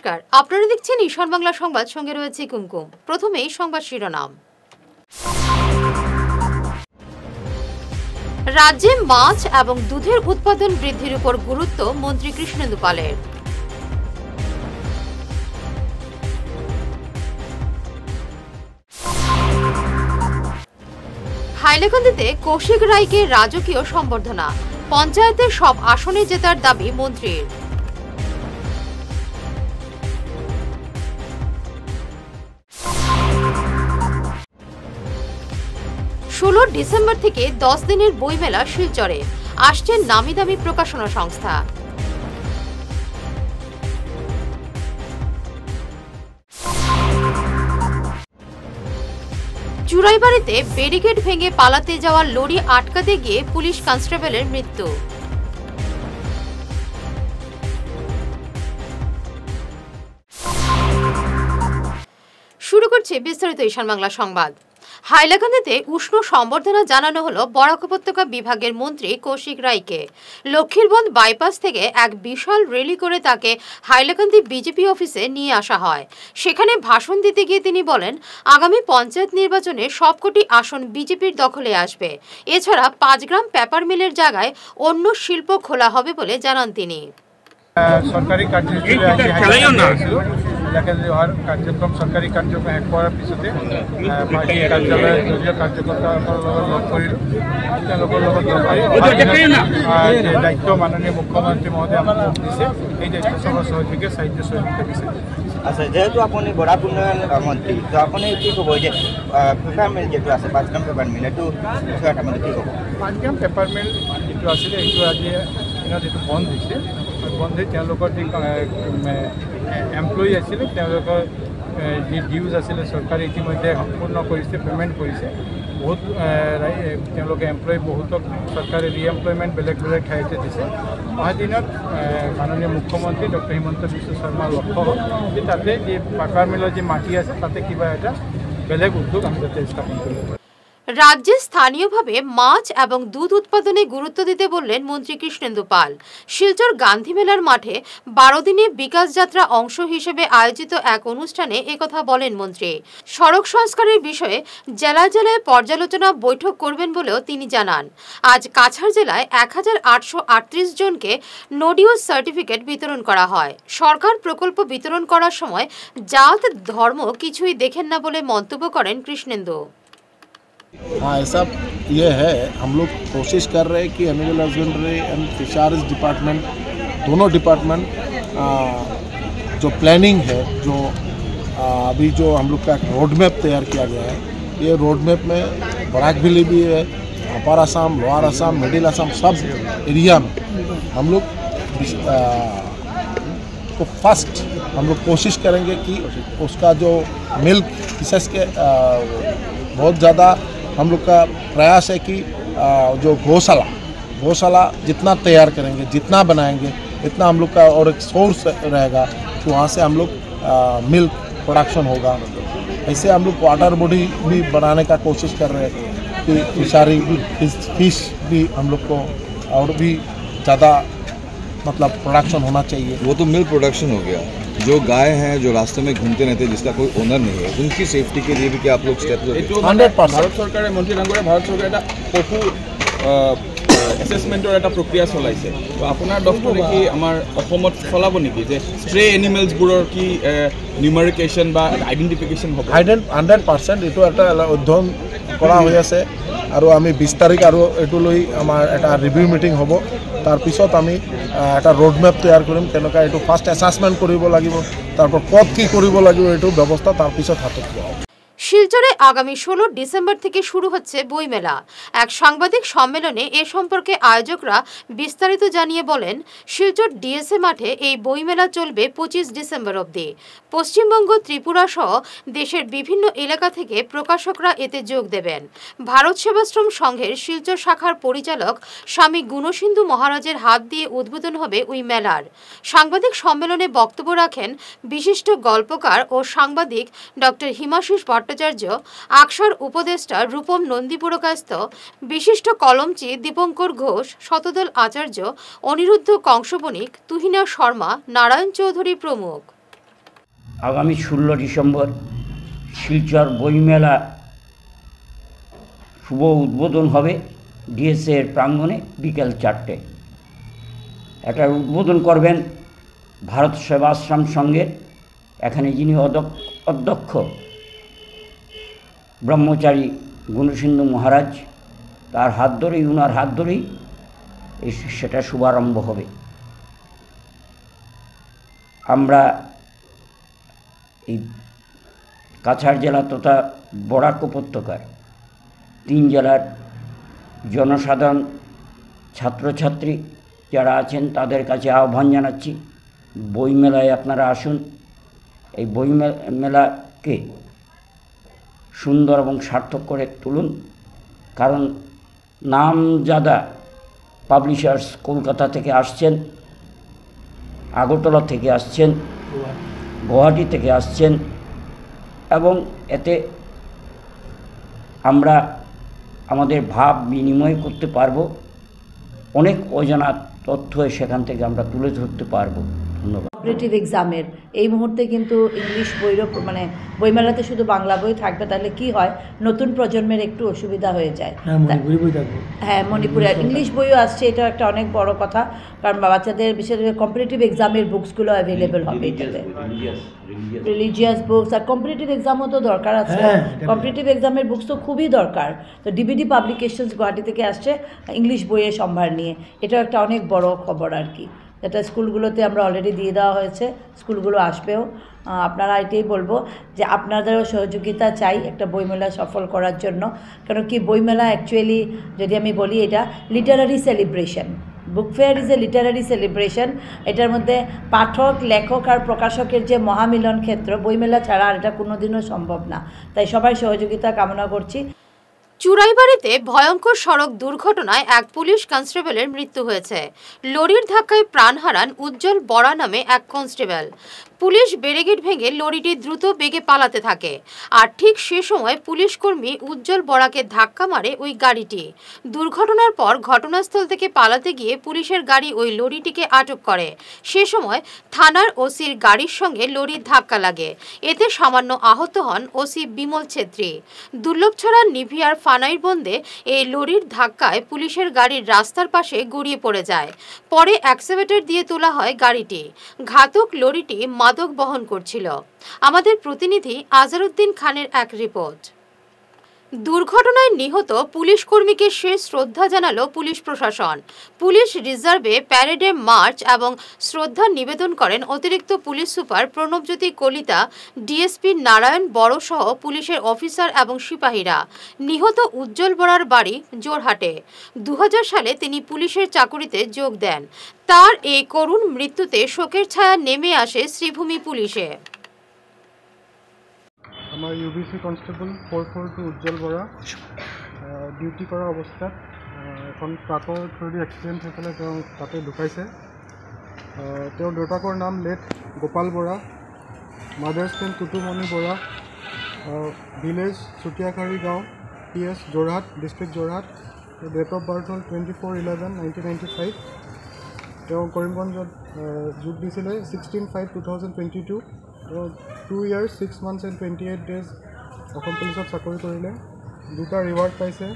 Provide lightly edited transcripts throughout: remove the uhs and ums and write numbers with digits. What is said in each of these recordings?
নমস্কার, আপনারা দেখছেন ঈশান বাংলা সংবাদ, সঙ্গে রয়েছে কুমকুম। প্রথমেই সংবাদ শিরোনাম। রাজ্যে মাছ এবং দুধের উৎপাদন বৃদ্ধির উপর গুরুত্ব মন্ত্রী কৃষ্ণেন্দু পালের। হাইলাকান্দিতে কৌশিক রায়কে রাজকীয় সম্বর্ধনা, পঞ্চায়েতের সব আসনে জেতার দাবি মন্ত্রীর। 16 ডিসেম্বর থেকে 10 দিনের বইমেলা শিলচরে, আসছেন নামি দামি প্রকাশনা সংস্থা। চুরাইবাড়িতে ব্যারিকেড ভেঙে পালাতে যাওয়া লরি আটকাতে গিয়ে পুলিশ কনস্টেবলের মৃত্যু। শুরু করছে বিস্তারিত ঈশান বাংলা সংবাদ। হাইলাকান্দিতে উষ্ণ সম্বর্ধনা জানানো হলো বরাক উপত্যকা বিভাগের মন্ত্রী কৌশিক রায়কে। লক্ষ্মীরবন্দ বাইপাস থেকে এক বিশাল র্যালি করে তাকে হাইলাকান্দি বিজেপি অফিসে নিয়ে আসা হয়। সেখানে ভাষণ দিতে গিয়ে তিনি বলেন, আগামী পঞ্চায়েত নির্বাচনে সবকটি আসন বিজেপির দখলে আসবে। এছাড়া 5 গ্রাম পেপার মিলের জায়গায় অন্য শিল্প খোলা হবে বলে জানান তিনি। সরকারি কার্যক্রম সরকারি কার্যক্রম শেষ কৰাৰ পিছতে পাৰ্টী কাৰ্যালয় দলীয় কাৰ্যকৰ্তাসকলৰ লগত লগ কৰিলোঁ। তেওঁলোকৰ লগত লগ কৰি দায়িত্ব মাননীয় মুখ্যমন্ত্ৰী মহোদয়ে আমাক দিছে। এই দায়িত্ব সভা সহযোগে সাহিত্য সহযোগিতা দিছে। আচ্ছা, যেহেতু আপুনি বৰাক উন্নয়ন মন্ত্ৰী, তো আপুনি কি ক'ব যে পেপাৰ মিল যিটো আছে 5 গ্ৰাম পেপাৰ মিল, এইটো বিষয়ত আপুনি কি ক'ব? 5 গ্ৰাম পেপাৰ মিল যিটো আছিলে এইটো আজি যিটো বন্ধ হৈছে, বন্ধ হৈ তেওঁলোকৰ যি এমপ্লয়ি আছিলে তেওঁলোকৰ যি ডিউজ আছিলে চৰকাৰে ইতিমধ্যে সম্পূৰ্ণ কৰিছে, পে'মেণ্ট কৰিছে। বহুত তেওঁলোকে এমপ্লয়ি বহুতক চৰকাৰে ৰিএমপ্লয়মেণ্ট বেলেগ বেলেগ ঠাইতে দিছে। অহা দিনত মাননীয় মুখ্যমন্ত্ৰী ডক্টৰ হিমন্ত বিশ্ব শৰ্মাৰ লক্ষ্য হ'ল যে তাতে যি পেপাৰ মিলৰ যি মাটি আছে তাতে কিবা এটা বেলেগ উদ্যোগ আমি যাতে স্থাপন কৰিব পাৰোঁ। রাজ্যে স্থানীয়ভাবে মাছ এবং দুধ উৎপাদনে গুরুত্ব দিতে বললেন মন্ত্রী কৃষ্ণেন্দু পাল। শিলচর গান্ধী মেলার মাঠে 12 দিনে বিকাশ যাত্রা অংশ হিসেবে আয়োজিত এক অনুষ্ঠানে একথা বলেন মন্ত্রী। সড়ক সংস্কারের বিষয়ে জেলায় জেলায় পর্যালোচনা বৈঠক করবেন বলেও তিনি জানান। আজ কাছাড় জেলায় 1838 জনকে নোডিউস সার্টিফিকেট বিতরণ করা হয়। সরকার প্রকল্প বিতরণ করার সময় জাত ধর্ম কিছুই দেখেন না বলে মন্তব্য করেন কৃষ্ণেন্দু। हाँ, ऐसा ये है, हम लोग कोशिश कर रहे हैं कि animal husbandry and fisheries department, दोनों डिपार्टमेंट जो प्लानिंग है, जो अभी जो हम लोग का रोड मैप तैयार किया गया है, ये रोड मैप में बराक वैली भी है, अपर असम, लोअर असम, मिडिल असम, सब एरिया में हम लोग को फर्स्ट हम लोग कोशिश करेंगे कि उसका जो मिल्क फिशेस के बहुत ज़्यादा हम लोग का प्रयास है कि जो गौशाला जितना तैयार करेंगे, जितना बनाएंगे, इतना हम लोग का और एक सोर्स रहेगा कि वहाँ से हम लोग मिल्क प्रोडक्शन होगा। ऐसे हम लोग वाटर बॉडी भी बनाने का कोशिश कर रहे हैं कि फिशरी फिश भी हम लोग को और भी ज़्यादा मतलब प्रोडक्शन होना चाहिए। वो तो मिल्क प्रोडक्शन हो गया। जो गाय हैं जो रास्ते में घूमते रहते हैं, जिसका कोई ओनर नहीं है, उनकी सेफ्टी के लिए भी क्या आप लोग स्टेप लेते हैं? 100% ভাৰত চৰকাৰে মন্ত্ৰী ডাঙৰীয়া ভাৰত চৰকাৰে এটা পশু এছেছমেণ্টৰ এটা প্ৰক্ৰিয়া চলাইছে। তো আপোনাৰ দফতৰে কি আমাৰ অসমত চলাব নেকি যে ষ্ট্ৰে এনিমেলছবোৰৰ কি নিউমাৰিকেশ্যন বা আইডেণ্টিফিকেশ্যন হ'ব? 100% এইটো এটা অধ্যয়ন কৰা হৈ আছে আৰু আমি 20 তাৰিখ আৰু এইটো লৈ আমাৰ এটা ৰিভিউ মিটিং হ'ব। তাৰপিছত আমি এটা ৰোড মেপ তৈয়াৰ কৰিম। তেনেকুৱা এইটো ফাৰ্ষ্ট এছাছমেণ্ট কৰিব লাগিব, তারপর কত কি কৰিব লাগিব এইটো ব্যৱস্থা তাৰপিছত হাতত লোৱা হ'ব। শিলচরে আগামী 16 ডিসেম্বর থেকে শুরু হচ্ছে বইমেলা। এক সাংবাদিক সম্মেলনে এ সম্পর্কে আয়োজকরা বিস্তারিত জানিয়ে বলেন, শিলচর ডিএসএ মাঠে এই বইমেলা চলবে 25 ডিসেম্বর অবধি। পশ্চিমবঙ্গ, ত্রিপুরা সহ দেশের বিভিন্ন এলাকা থেকে প্রকাশকরা এতে যোগ দেবেন। ভারত সেবাশ্রম সংঘের শিলচর শাখার পরিচালক স্বামী গুণসিন্ধু মহারাজের হাত দিয়ে উদ্বোধন হবে ওই মেলার। সাংবাদিক সম্মেলনে বক্তব্য রাখেন বিশিষ্ট গল্পকার ও সাংবাদিক ডক্টর হিমাশিস ভট্টাচার্য, আকসার উপদেষ্টা রূপম নন্দী পুরকায়স্থ, বিশিষ্ট কলমচি দীপঙ্কর ঘোষ, শতদল আচার্য, অনিরুদ্ধ কংসবণিক, তুহিনা শর্মা, নারায়ণ চৌধুরী প্রমুখ। আগামী 16 ডিসেম্বর শিলচর বইমেলা শুভ উদ্বোধন হবে ডিএসএর প্রাঙ্গণে বিকেল 4টে। এটার উদ্বোধন করবেন ভারত সেবাশ্রম সংঘের এখানে যিনি অধ্যক্ষ ব্রহ্মচারী গুণসিন্ধু মহারাজ, তার হাত ধরেই ওনার হাত ধরেই সেটা শুভারম্ভ হবে। আমরা এই কাছাড় জেলা তথা বরাক উপত্যকার 3 জেলার জনসাধারণ, ছাত্রছাত্রী যারা আছেন তাদের কাছে আহ্বান জানাচ্ছি, বইমেলায় আপনারা আসুন। এই বইমেলাকে সুন্দর এবং সার্থক করে তুলুন, কারণ নামজাদা পাবলিশার্স কলকাতা থেকে আসছেন, আগরতলা থেকে আসছেন, গুয়াহাটি থেকে আসছেন, এবং এতে আমরা আমাদের ভাব বিনিময় করতে পারবো, অনেক অজানা তথ্য সেখান থেকে আমরা তুলে ধরতে পারবো। ধন্যবাদ। কম্পিটিটিভ এক্সামের এই মুহূর্তে কিন্তু ইংলিশ বইরও মানে বইমেলাতে শুধু বাংলা বই থাকবে, তাহলে কি হয় নতুন প্রজন্মের একটু অসুবিধা হয়ে যায়। হ্যাঁ, মণিপুরে ইংলিশ বইও আসছে, এটা একটা অনেক বড় কথা, কারণ বাচ্চাদের বিশেষ করে কম্পিটিটিভ এক্সামের বুকসগুলো অ্যাভেলেবেল হবে এটাতে। রিলিজিয়াস বুকস আর কম্পিটিটিভ এক্সামও তো দরকার আছে, কম্পিটিটিভ এক্সামের বুকস তো খুবই দরকার। তো ডিবিডি পাবলিকেশনস গুয়াহাটি থেকে আসছে ইংলিশ বইয়ের সম্ভার নিয়ে, এটাও একটা অনেক বড় খবর আর কি, যেটা স্কুলগুলোতে আমরা অলরেডি দিয়ে দেওয়া হয়েছে, স্কুলগুলো আসবেও। আপনারা এটাই বলবো যে আপনাদেরও সহযোগিতা চাই একটা বইমেলা সফল করার জন্য, কারণ কি বইমেলা অ্যাকচুয়ালি যদি আমি বলি এটা Literary celebration. Book fair is a Literary celebration. এটার মধ্যে পাঠক, লেখক আর প্রকাশকের যে মহামিলন ক্ষেত্র, বইমেলা ছাড়া আর এটা কোনোদিনও সম্ভব না। তাই সবাই সহযোগিতা কামনা করছি। চুরাইবাড়িতে ভয়ঙ্কর সড়ক দুর্ঘটনায় এক পুলিশ কনস্টেবলের মৃত্যু হয়েছে। লরির ধাক্কায় প্রাণ হারান উজ্জ্বল বরা নামে এক কনস্টেবল। পুলিশ ব্যারিকেড ভেঙে লরিটি দ্রুত বেগে পালাতে থাকে, আর ঠিক সে সময় পুলিশ কর্মী উজ্জ্বল বরাকে ধাক্কা মারে ওই গাড়িটি। দুর্ঘটনার পর ঘটনাস্থল থেকে পালাতে গিয়ে পুলিশের গাড়ি ওই লরিটিকে আটক করে। সে সময় থানার ওসির গাড়ির সঙ্গে লরির ধাক্কা লাগে, এতে সামান্য আহত হন ওসি বিমল ছেত্রী। দুর্লভছড়া নিভিয়ার ফানাইরবন্দে এই লরির ধাক্কায় পুলিশের গাড়ির রাস্তার পাশে গড়িয়ে পড়ে যায়। পরে এক্সকাভেটর দিয়ে তোলা হয় গাড়িটি। ঘাতক লরিটি মাদক বহন করছিল। আমাদের প্রতিনিধি আজহারউদ্দিন খানের এক রিপোর্ট। দুর্ঘটনায় নিহত পুলিশ কর্মীকে শেষ শ্রদ্ধা জানালো পুলিশ প্রশাসন। পুলিশ রিজার্ভে প্যারেডে মার্চ এবং শ্রদ্ধা নিবেদন করেন অতিরিক্ত police super Pranabjyoti Kalita, DSP Narayan Bora সহ পুলিশের অফিসার এবং সিপাহীরা। নিহত উজ্জ্বল বরার বাড়ি জোরহাটে। 2000 সালে তিনি পুলিশের চাকুরিতে যোগ দেন। তার এই করুণ মৃত্যুতে শোকের ছায়া নেমে আসে শ্রীভূমি পুলিশে। আমার ইউবিসি কনস্টেবল 442 উজ্জ্বল বৰা ডিউটি কৰা অৱস্থাত এখন ট্ৰাকৰ থ্ৰুদি এক্সিডেণ্ট হৈ পেলাই তেওঁ তাতে ঢুকাইছে। তেওঁৰ দেউতাকৰ নাম late Gopal Bora, mother's name Tutumoni Bora, village Chutiakhari গাঁও, PS Jorhat, district Jorhat. Date of birth হ'ল 24/11/1995। তেওঁ কৰিমগঞ্জত যোগ দিছিলে 16/5/2022। 2 years 6 months and 28 days অসম পুলিচত চাকৰি কৰিলে। 2টা ৰিৱাৰ্ড পাইছে।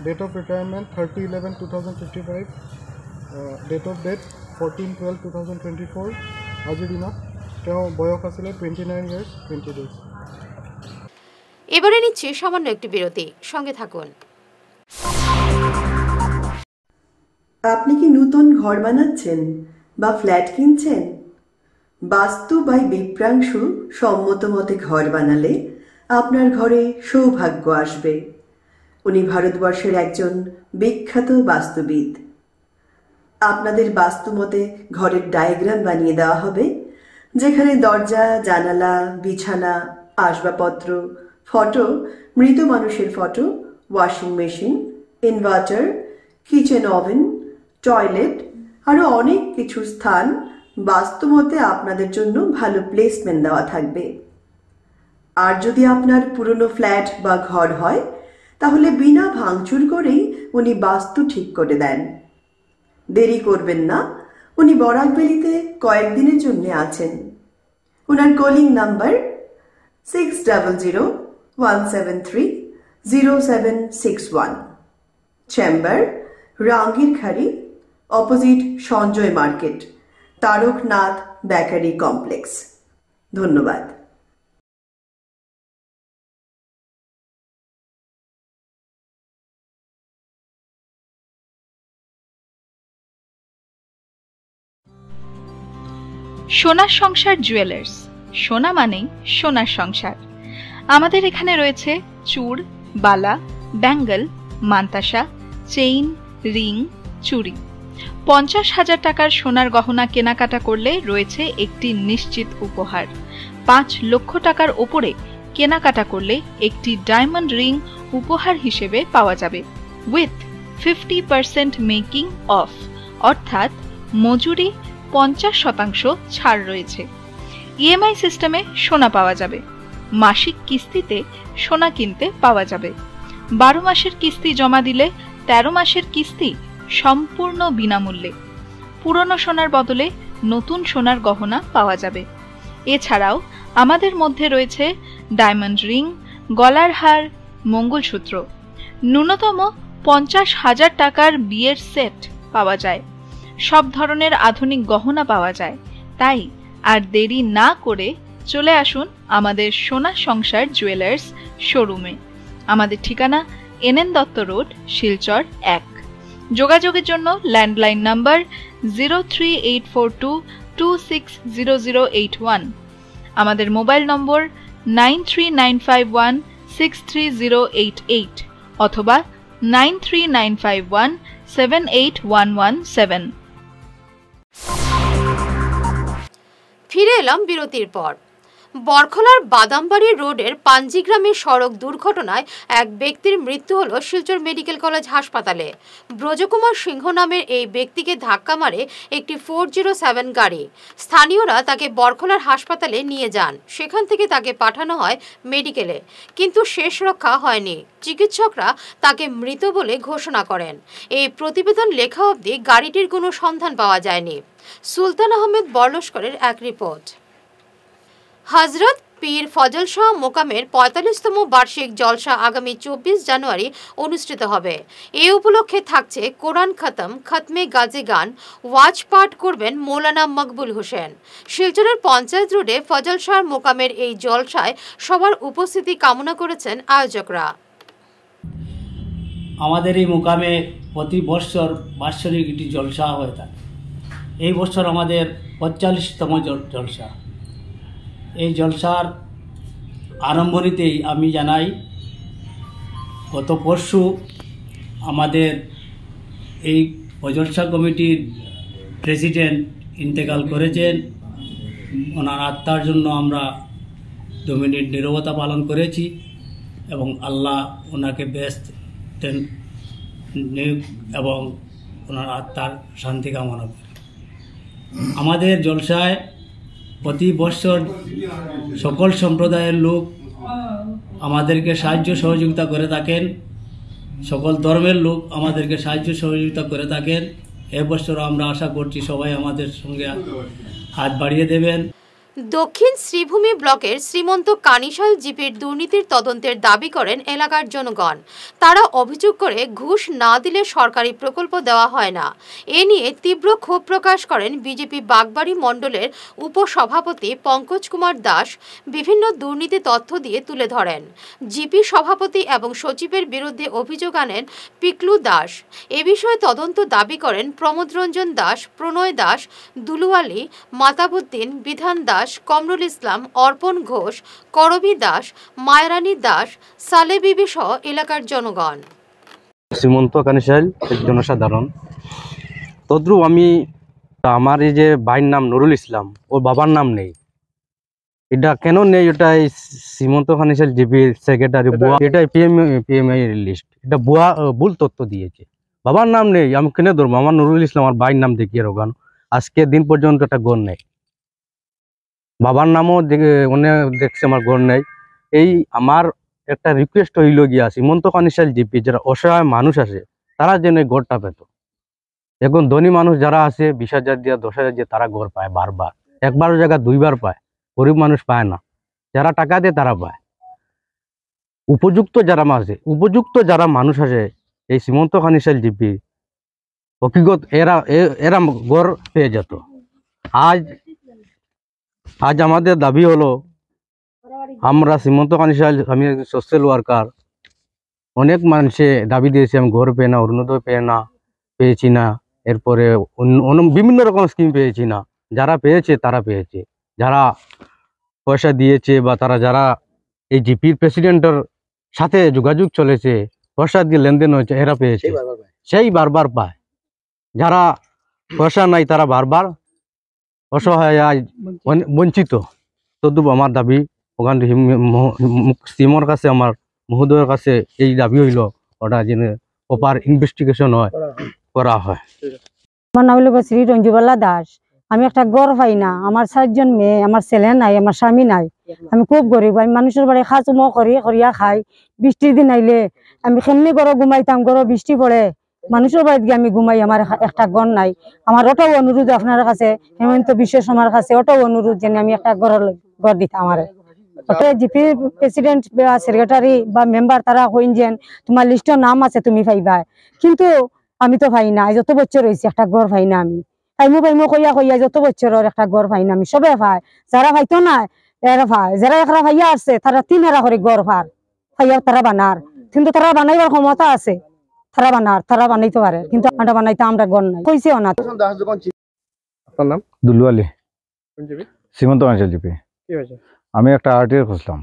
Date of retirement 30/11/2055। Date of death 14/12/2024। আজিৰ দিনত তেওঁ বয়স আছিলে 29 years 20 days। এবারে নিচ্ছি সামান্য একটি বিরতি, সঙ্গে থাকুন। আপনি কি নতুন ঘর বানাচ্ছেন বা ফ্ল্যাট কিনছেন? বাস্তু বাই বিপ্রাংশু সম্মত মতে ঘর বানালে আপনার ঘরে সৌভাগ্য আসবে। উনি ভারতবর্ষের একজন বিখ্যাত বাস্তুবিদ। আপনাদের বাস্তু মতে ঘরের ডায়াগ্রাম বানিয়ে দেওয়া হবে, যেখানে দরজা, জানালা, বিছানা, আসবাবপত্র, ফটো, মৃত মানুষের photo, washing machine, inverter, kitchen oven, toilet আরও অনেক কিছু স্থান বাস্তুমতে আপনাদের জন্য ভালো প্লেসমেন্ট দেওয়া থাকবে। আর যদি আপনার পুরনো ফ্ল্যাট বা ঘর হয়, তাহলে বিনা ভাঙচুর করেই উনি বাস্তু ঠিক করে দেন। দেরি করবেন না, উনি বরাকবেলিতে কয়েকদিনের জন্য আছেন। ওনার calling number 6001730761, chamber Rangirkhari, opposite Sanjay market, Taraknath bakery complex. ধন্যবাদ। সোনার সংসার জুয়েলার্স, সোনা মানেই সোনার সংসার। আমাদের এখানে রয়েছে চূড়, বালা, ব্যাঙ্গল, মান্তাসা, চেইন, রিং, চুড়ি। 50,000 টাকার সোনার গহনা কেনাকাটা করলে রয়েছে একটি নিশ্চিত উপহার। 5 লক্ষ টাকার ওপরে কেনাকাটা করলে একটি ডায়মন্ড রিং উপহার হিসেবে পাওয়া যাবে উইথ 50% মেকিং অফ, অর্থাৎ মজুরি 50% ছাড় রয়েছে। ইএমআই সিস্টেমে সোনা পাওয়া যাবে। মাসিক কিস্তিতে সোনা কিনতে পাওয়া যাবে। 12 মাসের কিস্তি জমা দিলে 13 মাসের কিস্তি সম্পূর্ণ বিনামূল্যে। পুরনো সোনার বদলে নতুন সোনার গহনা পাওয়া যাবে। এছাড়াও আমাদের মধ্যে রয়েছে ডায়মন্ড রিং, গলার হার, মঙ্গলসূত্র। ন্যূনতম 50,000 টাকার বিয়ের সেট পাওয়া যায়। সব ধরনের আধুনিক গহনা পাওয়া যায়। তাই আর দেরি না করে চলে আসুন আমাদের সোনা সংসার জুয়েলার্স শোরুমে। আমাদের ঠিকানা NN দত্ত রোড, শিলচর 1। যোগাযোগের জন্য ল্যান্ডলাইন নাম্বার 03842260081, আমাদের মোবাইল নম্বর 9395163088 অথবা 9395178117। ফিরে এলাম বিরতির পর। বরখলার বাদামবাড়ি রোডের পাঞ্জিগ্রামের সড়ক দুর্ঘটনায় এক ব্যক্তির মৃত্যু হল শিলচর মেডিকেল কলেজ হাসপাতালে। ব্রজকুমার সিংহ নামের এই ব্যক্তিকে ধাক্কা মারে একটি 407 গাড়ি। স্থানীয়রা তাকে বরখলার হাসপাতালে নিয়ে যান। সেখান থেকে তাকে পাঠানো হয় মেডিকেলে, কিন্তু শেষ রক্ষা হয়নি। চিকিৎসকরা তাকে মৃত বলে ঘোষণা করেন। এই প্রতিবেদন লেখা অবধি গাড়িটির কোনো সন্ধান পাওয়া যায়নি। সুলতান আহমেদ বরলস্করের এক রিপোর্ট। হজরত পীর ফজল শাহ মোকামের 45তম বার্ষিক জলসা আগামী 24 জানুয়ারি অনুষ্ঠিত হবে। এই উপলক্ষে থাকছে কোরআন খতম, খতমে গাজী গান, ওয়াজ পাঠ করবেন মৌলানা মকবুল হোসেন। শিলচরের পঞ্চায়েত রোডে ফজল শাহ মোকামের এই জলসায় সবার উপস্থিতি কামনা করেছেন আয়োজকরা। আমাদের এই মোকামে প্রতি বছর বাৎসরিক একটি জলসা হয়ে থাকে। এই বছর আমাদের 45তম জলসা। এই জলসার আরম্ভণীতেই আমি জানাই, গত পরশু আমাদের এই জলসা কমিটির প্রেসিডেন্ট ইন্তেকাল করেছেন। ওনার আত্মার জন্য আমরা 2 মিনিট নীরবতা পালন করেছি এবং আল্লাহ ওনাকে বেস্ট নিয়োগ এবং ওনার আত্মার শান্তি কামনা করি। আমাদের জলসায় প্রতি বছর সকল সম্প্রদায়ের লোক আমাদেরকে সাহায্য সহযোগিতা করে থাকেন। সকল ধর্মের লোক আমাদেরকে সাহায্য সহযোগিতা করে থাকেন। এবছর আমরা আশা করছি সবাই আমাদের সঙ্গে হাত বাড়িয়ে দেবেন। দক্ষিণ শ্রীভূমি ব্লকের শ্রীমন্ত কানিশাল জিপির দুর্নীতির তদন্তের দাবি করেন এলাকার জনগণ। তারা অভিযোগ করে ঘুষ না দিলে সরকারি প্রকল্প দেওয়া হয় না। এ নিয়ে তীব্র ক্ষোভ প্রকাশ করেন বিজেপি বাগবাড়ি মণ্ডলের উপসভাপতি পঙ্কজ কুমার দাস। বিভিন্ন দুর্নীতি তথ্য দিয়ে তুলে ধরেন। জিপি সভাপতি এবং সচিবের বিরুদ্ধে অভিযোগ আনেন পিকলু দাস। এ বিষয়ে তদন্ত দাবি করেন প্রমোদ রঞ্জন দাস, প্রণয় দাস, দুলু আলী, মাতাবুদ্দিন, বিধান দাস, কমরুল ইসলাম, অর্পণ ঘোষ, করবী দাস, মায়ারানী দাস, সালে বিবি সহ এলাকার জনগণ। শ্রীমন্ত কানিশাল জনসাধারণ তদ্রু আমি আমার এই যে ভাইয়ের নাম নুরুল ইসলাম, ওর বাবার নাম নেই। এটা কেন নেই? এটা এই শ্রীমন্ত কানিশাল জিপি সেক্রেটারি বুয়া, এটা পিএমআই লিস্ট, এটা বুয়া ভুল তথ্য দিয়েছে। বাবার নাম নেই, আমি কেন ধরবো? আমার নুরুল ইসলাম, আমার ভাইয়ের নাম দেখিয়ে রোগান। আজকে দিন পর্যন্ত একটা গণ নেই। বাবার নামও দেখছে, আমার গড় নেই। এই আমার একটা রিকোয়েস্ট হইল গিয়া শ্রীমন্ত কানিশাল জিপি যারা অসহায় মানুষ আছে তারা যেন এই গড়টা পেত। এখন ধনী মানুষ যারা আছে 20,000 দিয়ে 10,000 দিয়ে তারা গড় পায়, বারবার, একবারের জায়গায় 2বার পায়। গরিব মানুষ পায় না, যারা টাকা দেয় তারা পায়। উপযুক্ত যারা মানুষ আছে এই সীমন্ত কানিশাইল জিপি হকিগত এরা গড় পেয়ে যেত। আজ আমাদের দাবি হলো, আমরা সীমন্ত কানিশাইল, আমি সোশ্যাল ওয়ার্কার, অনেক মানুষে দাবি দিয়েছে আমি ঘর পেয়ে না, অরুণোদয় পেয়েছি না, এরপরে বিভিন্ন রকম স্কিম পেয়েছি না। যারা পেয়েছে তারা পেয়েছে, যারা পয়সা দিয়েছে বা যারা এই জিপির প্রেসিডেন্টের সাথে যোগাযোগ চলেছে, পয়সা দিয়ে লেনদেন হয়েছে, এরা পেয়েছে, সেই বারবার পায়। যারা পয়সা নাই তারা বারবার অসহায় বঞ্চিত। তদ্রুপ আমার দাবি ওখান সিমর কাছে, আমার মহোদয়ের কাছে এই দাবি হইল ওটা যেন প্রপার ইনভেস্টিগেশন করা হয়। আমার নাম হলো শ্রী রঞ্জুবালা দাস। আমি একটা গড় পাই না, আমার 7 জন মেয়ে, আমার ছেলে নাই, আমার স্বামী নাই, আমি খুব গরিব। আমি মানুষের বাড়ি খাচুমো করিয়া খাই। বৃষ্টির দিন আইলে আমি খেমনি গড় ঘুমাইতাম, গড় বৃষ্টি পড়ে মানুষের বাড়িতে গিয়ে আমি ঘুমাই, আমার একটা ঘর নাই। আমার ওটাও অনুরোধ আপনার কাছে, হেমন্ত বিশ্ব শর্মার কাছে ওটাও অনুরোধ যেন আমি একটা ঘর দিতাম। আমার জিপি প্রেসিডেন্ট বা সেক্রেটারি বা মেম্বার তারা কইন যেন তোমার লিস্টের নাম আছে তুমি পাইবা, কিন্তু আমি তো পাই না। যত বছর হয়েছে একটা ঘর পাই না, আমি পাইমু কইয়া যত বছরের একটা ঘর পাই না আমি। সবে পাই, যারা পাইতো না এরা পায়, যারা একরা ভাইয়া আসছে তারা 3 এরা করে ঘর ভাইয়া তারা বানার, কিন্তু তারা বানাইবার ক্ষমতা আছে, তারা বানাইতে পারে, কিন্তু আমরা বানাইতে আমরা ঘর নাই, কইছেও না। আপনার নাম? দুলু আলী, জিপি সীমন্ত কানিশাইল জিপি। কি হয়েছে? আমি একটা আরটিআর খুঁজলাম,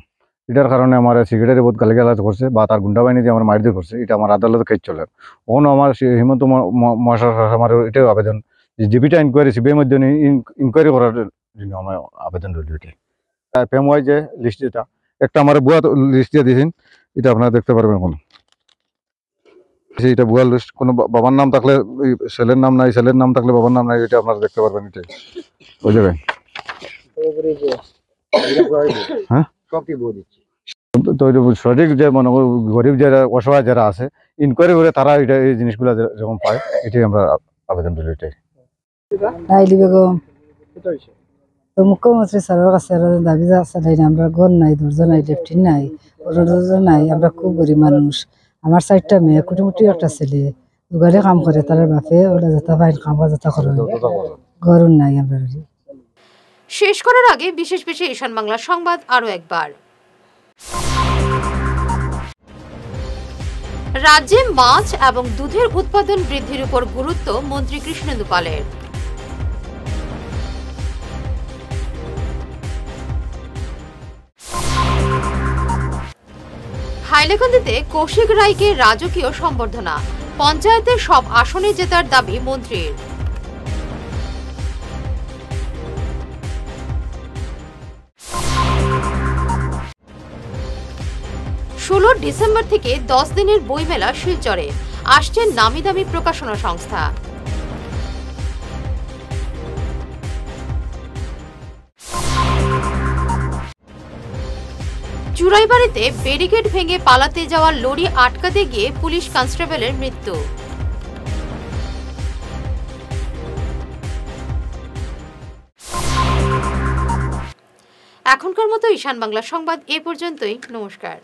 এটার কারণে আমার সেক্রেটারি বহুত গালিগালাজ করছে বা তার গুন্ডা বাহিনী দিয়ে আমার মারধর করছে। এটা আমার আদালতে কেস চলে। ওখানে আমার হিমন্ত মহাশয় আমার এটাই আবেদন যে জিপিটা ইনকোয়ারি, সিবিআই মধ্যে ইনকোয়ারি করার জন্য আমার আবেদন রইল। এটা পেমওয়াই যে লিস্ট, এটা একটা আমার বুয়া লিস্ট দিয়ে দিয়েছেন, এটা আপনারা দেখতে পারবেন। কোনো এটা বুয়া লিস্ট, কোনো বাবার নাম থাকলে ছেলের নাম নাই, ছেলের নাম থাকলে বাবার নাম নাই, এটা আপনারা দেখতে পারবেন। এটাই ওই জায়গায়। হ্যাঁ, সঠিক যে মনে গরিব যারা অসহায় যারা আছে ইনকোয়ারি করে তারা এটা এই জিনিসগুলো যেমন পায়, এটাই আমরা আবেদন করি। এটাই রাইলি বেগম তো মুখ্যমন্ত্রী স্যারের কাছে দাবি চালাই না, আমরা ঘর নাই, দরজা নাই, লেফটিন নাই, দরজা নাই, আমরা খুব গরিব মানুষ। আমার 4টা মেয়ে, কুটুমুটি একটা ছেলে, দুগারে কাম করে, তার বাপে ওরা যাতা পাই কাম যাতা করে, ঘর নাই আমরা। শেষ করার আগে বিশেষ ঈশান বাংলা সংবাদ আরো একবার। রাজ্যে মাছ এবং দুধের উৎপাদন বৃদ্ধির উপর গুরুত্ব মন্ত্রী কৃষ্ণেন্দু পালের। হাইলাকান্দিতে কৌশিক রায়কে রাজকীয় সম্বর্ধনা, পঞ্চায়েতের সব আসনে জেতার দাবি মন্ত্রীর। ডিসেম্বর থেকে 10 দিনের বইমেলা শিলচরে, আসছে নামি দামি প্রকাশনা সংস্থা। চুরাইবাড়িতে ব্যারিকেড ভেঙে পালাতে যাওয়া লরি আটকাতে গিয়ে পুলিশ কনস্টেবলের মৃত্যু। এখনকার মতো ঈশান বাংলা সংবাদ এ পর্যন্তই। নমস্কার।